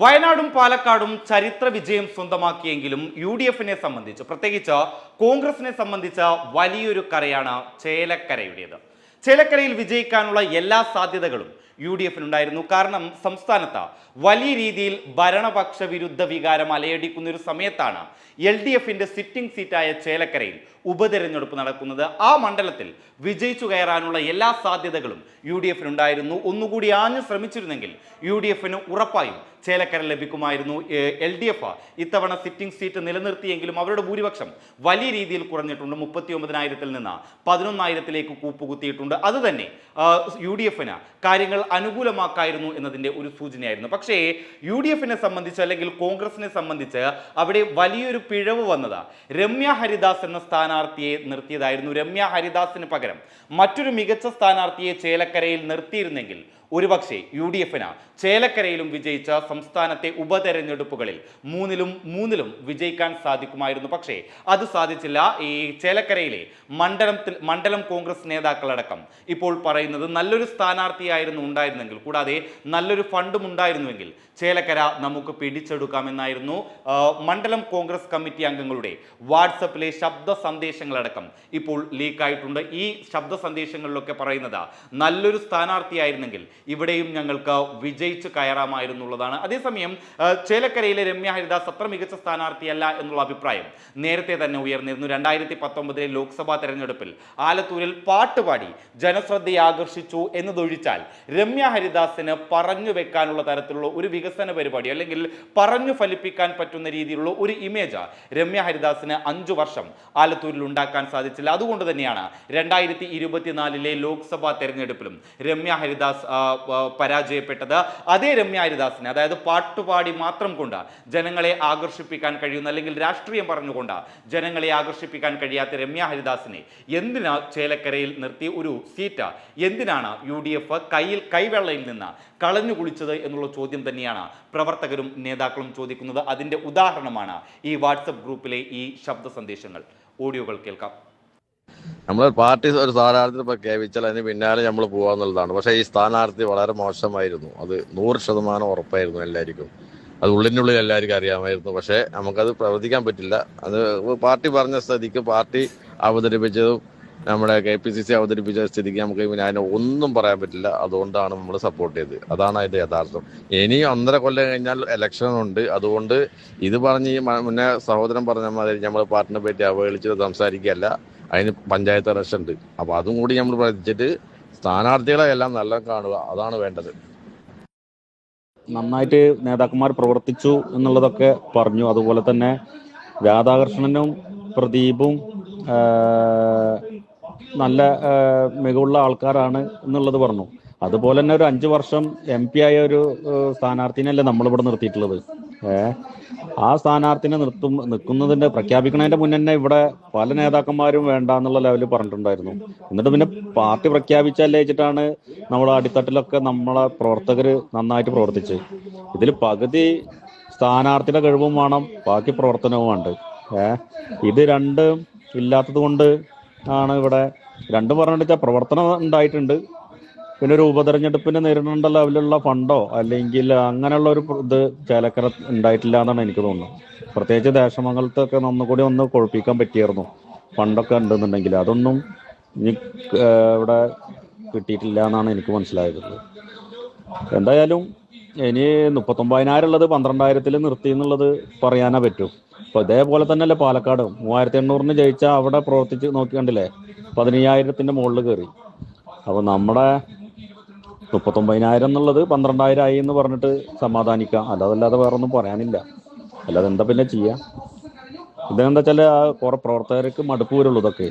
വയനാടും പാലക്കാടും ചരിത്ര വിജയം സ്വന്തമാക്കിയെങ്കിലും UDF-നെ സംബന്ധിച്ച്, പ്രത്യേകിച്ച് കോൺഗ്രസിനെ സംബന്ധിച്ച് വലിയൊരു കരയാണ് ചേലക്കരയുടേത്. ചേലക്കരയിൽ വിജയിക്കാനുള്ള എല്ലാ സാധ്യതകളും UDF-നുണ്ടായിരുന്നു. കാരണം സംസ്ഥാനത്ത് വലിയ രീതിയിൽ ഭരണപക്ഷ വിരുദ്ധ വികാരം അലയടിക്കുന്ന ഒരു സമയത്താണ് LDF-ന്റെ സിറ്റിംഗ് സീറ്റായ ചേലക്കരയിൽ ഉപതെരഞ്ഞെടുപ്പ് നടക്കുന്നത്. ആ മണ്ഡലത്തിൽ വിജയിച്ചു കയറാനുള്ള എല്ലാ സാധ്യതകളും UDF-നുണ്ടായിരുന്നു. ഒന്നുകൂടി ആഞ്ഞു ശ്രമിച്ചിരുന്നെങ്കിൽ UDF-ന് ഉറപ്പായും ചേലക്കര ലഭിക്കുമായിരുന്നു. LDF ഇത്തവണ സിറ്റിംഗ് സീറ്റ് നിലനിർത്തിയെങ്കിലും അവരുടെ ഭൂരിപക്ഷം വലിയ രീതിയിൽ കുറഞ്ഞിട്ടുണ്ട്. 39,000-ൽ നിന്ന് 11,000-ലേക്ക് കൂപ്പുകുത്തിയിട്ടുണ്ട്. അതുതന്നെ UDF-ന് കാര്യങ്ങൾ അനുകൂലമാക്കായിരുന്നു എന്നതിൻ്റെ ഒരു സൂചനയായിരുന്നു. പക്ഷേ UDF-നെ സംബന്ധിച്ച് അല്ലെങ്കിൽ കോൺഗ്രസിനെ സംബന്ധിച്ച് അവിടെ വലിയൊരു പിഴവ് വന്നത് രമ്യ ഹരിദാസ് എന്ന സ്ഥാനാർത്ഥിയെ നിർത്തിയതായിരുന്നു. രമ്യ ഹരിദാസിന് പകരം മറ്റൊരു മികച്ച സ്ഥാനാർത്ഥിയെ ചേലക്കരയിൽ നിർത്തിയിരുന്നെങ്കിൽ ഒരുപക്ഷെ UDF-ന് ചേലക്കരയിലും വിജയിച്ച സംസ്ഥാനത്തെ ഉപതെരഞ്ഞെടുപ്പുകളിൽ മൂന്നിലും വിജയിക്കാൻ സാധിക്കുമായിരുന്നു. പക്ഷേ അത് സാധിച്ചില്ല. ഈ ചേലക്കരയിലെ മണ്ഡലം കോൺഗ്രസ് നേതാക്കളടക്കം ഇപ്പോൾ പറയുന്നത് നല്ലൊരു സ്ഥാനാർത്ഥിയായിരുന്നു ഉണ്ടായിരുന്നെങ്കിൽ, കൂടാതെ നല്ലൊരു ഫണ്ടും ഉണ്ടായിരുന്നുവെങ്കിൽ ചേലക്കര നമുക്ക് പിടിച്ചെടുക്കാമെന്നായിരുന്നു. മണ്ഡലം കോൺഗ്രസ് കമ്മിറ്റി അംഗങ്ങളുടെ വാട്സപ്പിലെ ശബ്ദ സന്ദേശങ്ങളടക്കം ഇപ്പോൾ ലീക്കായിട്ടുണ്ട്. ഈ ശബ്ദ സന്ദേശങ്ങളിലൊക്കെ പറയുന്നത് നല്ലൊരു സ്ഥാനാർത്ഥിയായിരുന്നെങ്കിൽ ഇവിടെയും ഞങ്ങൾക്ക് വിജയിച്ച് കയറാമായിരുന്നുള്ളതാണ്. അതേസമയം ചേലക്കരയിലെ രമ്യ ഹരിദാസ് അത്ര മികച്ച സ്ഥാനാർത്ഥിയല്ല എന്നുള്ള അഭിപ്രായം നേരത്തെ തന്നെ ഉയർന്നിരുന്നു. 2019 ലോക്സഭാ തെരഞ്ഞെടുപ്പിൽ ആലത്തൂരിൽ പാട്ടുപാടി ജനശ്രദ്ധയെ ആകർഷിച്ചു എന്നതൊഴിച്ചാൽ രമ്യ ഹരിദാസിന് പറഞ്ഞു വെക്കാനുള്ള തരത്തിലുള്ള ഒരു വികസന പരിപാടി അല്ലെങ്കിൽ പറഞ്ഞു ഫലിപ്പിക്കാൻ പറ്റുന്ന രീതിയിലുള്ള ഒരു ഇമേജ് രമ്യ ഹരിദാസിന് 5 വർഷം ആലത്തൂരിൽ ഉണ്ടാക്കാൻ സാധിച്ചില്ല. അതുകൊണ്ട് തന്നെയാണ് 2024 ലോക്സഭാ തെരഞ്ഞെടുപ്പിലും രമ്യ ഹരിദാസ് പരാജയപ്പെട്ടത്. അതേ രമ്യ ഹരിദാസിനെ, അതായത് പാട്ടുപാടി മാത്രം കൊണ്ട് ജനങ്ങളെ ആകർഷിപ്പിക്കാൻ കഴിയുന്ന അല്ലെങ്കിൽ രാഷ്ട്രീയം പറഞ്ഞുകൊണ്ട് ജനങ്ങളെ ആകർഷിപ്പിക്കാൻ കഴിയാത്ത രമ്യ ഹരിദാസിനെ എന്തിനാ ചേലക്കരയിൽ നിർത്തി ഒരു സീറ്റ് എന്തിനാണ് UDF കൈവെള്ളയിൽ നിന്ന് കളഞ്ഞു കുളിച്ചത് എന്നുള്ള ചോദ്യം തന്നെയാണ് പ്രവർത്തകരും നേതാക്കളും ചോദിക്കുന്നത്. അതിൻ്റെ ഉദാഹരണമാണ് ഈ വാട്സപ്പ് ഗ്രൂപ്പിലെ ഈ ശബ്ദ സന്ദേശങ്ങൾ. ഓഡിയോകൾ കേൾക്കാം. നമ്മൾ പാർട്ടി ഒരു സ്ഥാനാർത്ഥി പ്രഖ്യാപിച്ചാൽ അതിന് പിന്നാലെ നമ്മൾ പോകാന്നുള്ളതാണ്. പക്ഷേ ഈ സ്ഥാനാർത്ഥി വളരെ മോശമായിരുന്നു. അത് 100% ഉറപ്പായിരുന്നു എല്ലാവർക്കും. അത് ഉള്ളിനുള്ളിൽ എല്ലാവർക്കും അറിയാമായിരുന്നു. പക്ഷേ നമുക്കത് പ്രവർത്തിക്കാൻ പറ്റില്ല. അത് പാർട്ടി പറഞ്ഞ സ്ഥിതിക്ക്, പാർട്ടി അവതരിപ്പിച്ചതും നമ്മുടെ KPCC അവതരിപ്പിച്ച സ്ഥിതിക്ക് നമുക്ക് പിന്നെ അതിനെ ഒന്നും പറയാൻ പറ്റില്ല. അതുകൊണ്ടാണ് നമ്മൾ സപ്പോർട്ട് ചെയ്തത്. അതാണ് അതിൻ്റെ യഥാർത്ഥം. ഇനി 1.5 കൊല്ലം കഴിഞ്ഞാൽ ഇലക്ഷൻ ഉണ്ട്. അതുകൊണ്ട് ഇത് പറഞ്ഞ് ഈ മുന്നേ സഹോദരൻ പറഞ്ഞ മാതിരി നമ്മൾ പാർട്ടിനെ പറ്റി അവഹേളിച്ച് സംസാരിക്കുകയല്ല. അതിന് പഞ്ചായത്ത് ഇലക്ഷൻ ഉണ്ട്. അപ്പോൾ അതും കൂടി നമ്മൾ പഠിച്ചിട്ട് സ്ഥാനാർത്ഥികളെ എല്ലാം നല്ല കാണുക, അതാണ് വേണ്ടത്. നന്നായിട്ട് നേതാക്കന്മാർ പ്രവർത്തിച്ചു എന്നുള്ളതൊക്കെ പറഞ്ഞു. അതുപോലെ തന്നെ രാധാകൃഷ്ണനും പ്രദീപും നല്ല മികവുള്ള ആൾക്കാരാണ് എന്നുള്ളത് പറഞ്ഞു. അതുപോലെ തന്നെ ഒരു 5 വർഷം MP ആയ ഒരു സ്ഥാനാർത്ഥിനല്ലേ നമ്മളിവിടെ നിർത്തിയിട്ടുള്ളത്. ആ സ്ഥാനാർത്ഥിനെ നിൽക്കുന്നതിന്റെ പ്രഖ്യാപിക്കുന്നതിന്റെ മുന്നേ തന്നെ ഇവിടെ പല നേതാക്കന്മാരും വേണ്ട എന്നുള്ള ലെവലിൽ പറഞ്ഞിട്ടുണ്ടായിരുന്നു. എന്നിട്ട് പിന്നെ പാർട്ടി പ്രഖ്യാപിച്ചല്ലേ വെച്ചിട്ടാണ് നമ്മുടെ അടിത്തട്ടിലൊക്കെ നമ്മളെ പ്രവർത്തകർ നന്നായിട്ട് പ്രവർത്തിച്ച്. ഇതിൽ പകുതി സ്ഥാനാർത്ഥിയുടെ കഴിവും വേണം, ബാക്കി പ്രവർത്തനവും ഉണ്ട്. ഇത് രണ്ടും ഇല്ലാത്തത് കൊണ്ട് ആണ് ഇവിടെ രണ്ടും പറഞ്ഞിട്ട് പ്രവർത്തനം ഉണ്ടായിട്ടുണ്ട്. പിന്നെ ഒരു ഉപതെരഞ്ഞെടുപ്പിന് നേരിടേണ്ട ലെവലിലുള്ള ഫണ്ടോ അല്ലെങ്കിൽ അങ്ങനെയുള്ള ഒരു ഇത് ചേലക്കര ഉണ്ടായിട്ടില്ല എന്നാണ് എനിക്ക് തോന്നുന്നത്. പ്രത്യേകിച്ച് ദേശമംഗലത്തൊക്കെ ഒന്നുകൂടി ഒന്ന് കൊഴുപ്പിക്കാൻ പറ്റിയായിരുന്നു. ഫണ്ടൊക്കെ ഉണ്ടെന്നുണ്ടെങ്കിൽ അതൊന്നും ഇനി ഇവിടെ കിട്ടിയിട്ടില്ല എന്നാണ് എനിക്ക് മനസ്സിലായത്. എന്തായാലും ഇനി 39,000 ഉള്ളത് 12,000-ൽ നിർത്തി എന്നുള്ളത് പറയാനേ പറ്റൂ. അപ്പൊ ഇതേപോലെ തന്നെയല്ലേ പാലക്കാട് 3,800-ന് ജയിച്ചാൽ അവിടെ പ്രവർത്തിച്ച് നോക്കിക്കണ്ടില്ലേ 15,000-ന്റെ മുകളിൽ കയറി. അപ്പൊ നമ്മുടെ 39,000 എന്നുള്ളത് 12,000 ആയി എന്ന് പറഞ്ഞിട്ട് സമാധാനിക്കാം. അല്ലാതെ വേറെ ഒന്നും പറയാനില്ല. അല്ലാതെ എന്താ പിന്നെ ചെയ്യാ? ഇതെന്താ വെച്ചാൽ കുറെ പ്രവർത്തകർക്ക് മടുപ്പ് വരുള്ളൂ ഇതൊക്കെ.